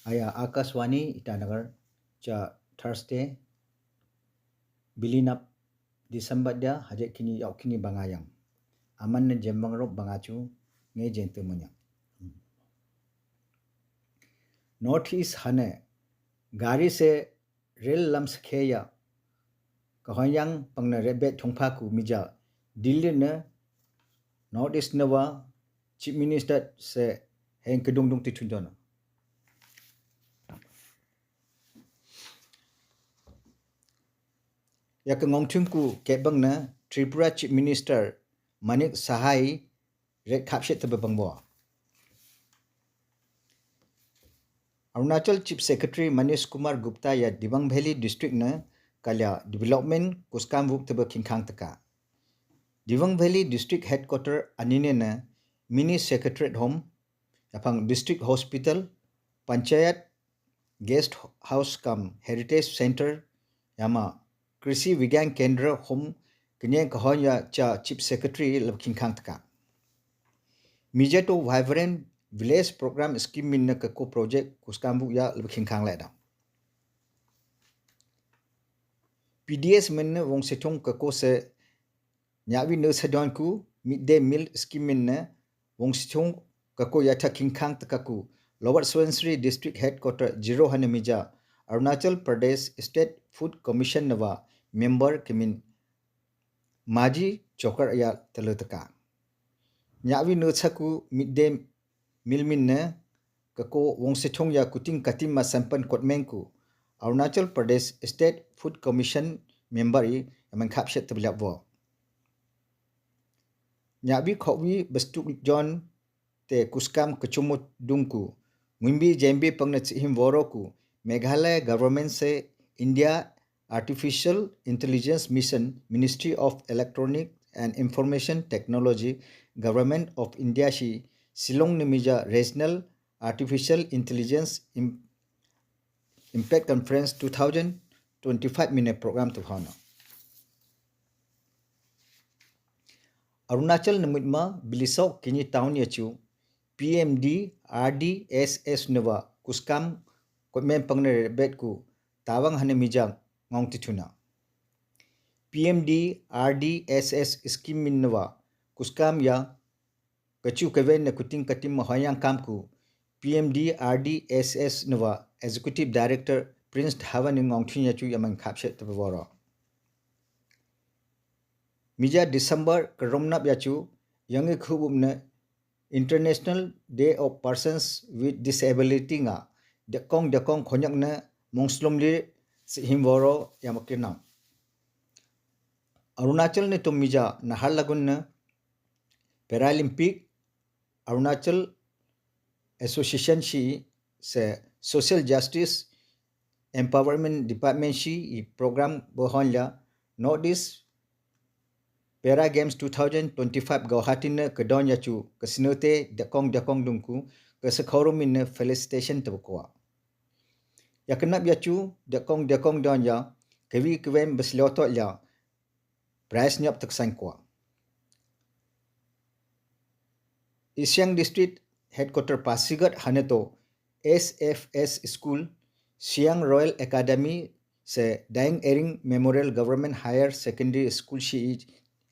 Aya Akaswani Itanagar cha Thursday bilinap December dia hajat kini yauk kini bangayang. Aman na jembang rob bangacu nge jente munya. North East hane gari se rel lam skheya kahayang pangna rebet thongpa ku mija Delhi na North East nawa Chief Minister se heng kedung dung ti thundona. Ya ke ngongthum ku kebang na Tripura Chief Minister Manik Sahai red kapshet tebe bangbo. Arunachal Chief Secretary Manish Kumar Gupta ya Dibang Valley District na kalya development kuskam vuk tebe kingkhang taka. Dibang Valley District Headquarter anine na mini secretariat home yapang district hospital panchayat guest house kam heritage center yama कृषि विज्ञान केंद्र होम कन्या कहोया चा chief secretary लबकिंग खांग तका मिजे तो वाइब्रेंट विलेज प्रोग्राम स्कीम मिन का को प्रोजेक्ट कुसकामबु या लबकिंग खांग लेदा पीडीएस मिन वोंग सेथोंग का को से न्यावी न सदन ku mid day meal scheme मिन वोंग सेथोंग का को या था किंग खांग तका ku lower Subansiri district headquarter Ziro हने मिजा Arunachal Pradesh state food commission नवा member kemin maji chokar ya telutaka nyawi no chaku midday meal min na kako wongse thong ya kuting katim ma sampan kotmengku Arunachal Pradesh State Food Commission member i amang khapshet tablabo nyawi khowi bastu John te kuskam kachumut dungku ngimbi jembi pangna chihim woroku Meghalaya government se India Artificial Intelligence Mission, Ministry of Electronic and Information Technology, Government of India shi Shillong Nimija Regional Artificial Intelligence Impact Conference 2025 mine program tu hana. Arunachal namutma bilisok kini town yachu PMD RDSS nova kuskam kotmen pangne rebet ku tawang hane mijang ngong tithuna PMD RDSS scheme minwa kuskam ya kachu kaven na kuting katim mahayang kamku PMD RDSS nwa executive director Prince Dhawan ngong thinya chu yamang khapshet tabawara mija December karomnap yachu yange khubumna International Day of Persons with Disability nga dekong khonyak na mongslomli himworo yamakirna Arunachal ne tumija Naharlagun na Paralympic Arunachal Association shi se Social Justice Empowerment Department shi I program bohonla Northeast Para Games 2025 Guwahati na kadon yachu kasinote dekong dungku kasakhoromin na felicitation tabukwa yakenap yachu dekong don ya kewi kwen besloto ya price nyap taksan kwa Isyang District Headquarter Pasigat haneto SFS School Siang Royal Academy se Daing Ering Memorial Government Higher Secondary School shi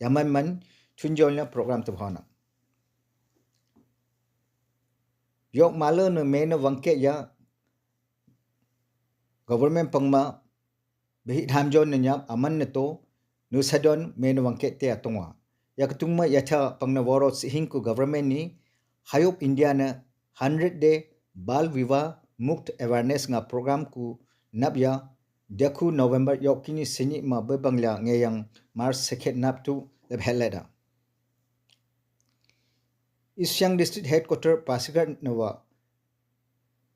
yaman man chunjolna program tabhana yok malo no mena wangke ya government pangma behi dhamjon nyap aman neto nusadon men wangke te atongwa yakatungma yatha pangna woro hingku government ni hayop India na 100 day bal viva mukt awareness nga program ku nabya dekhu November yokini seni ma bebangla ngeyang March sekhet naptu lebheleda Isyang District Headquarter Pasigat nawa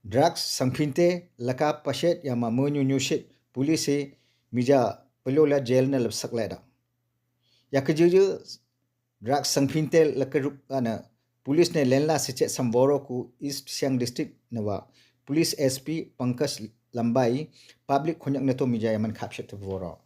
drugs sangphinte laka pashet yama monyu nyushit police mija pelola jail na lapsak leda yakjuju drugs sangphinte lakarup ana police ne lenla seche samboro ku East Siang District nawa police SP Pankaj Lambai public khonyak na to mija yaman khapshet boro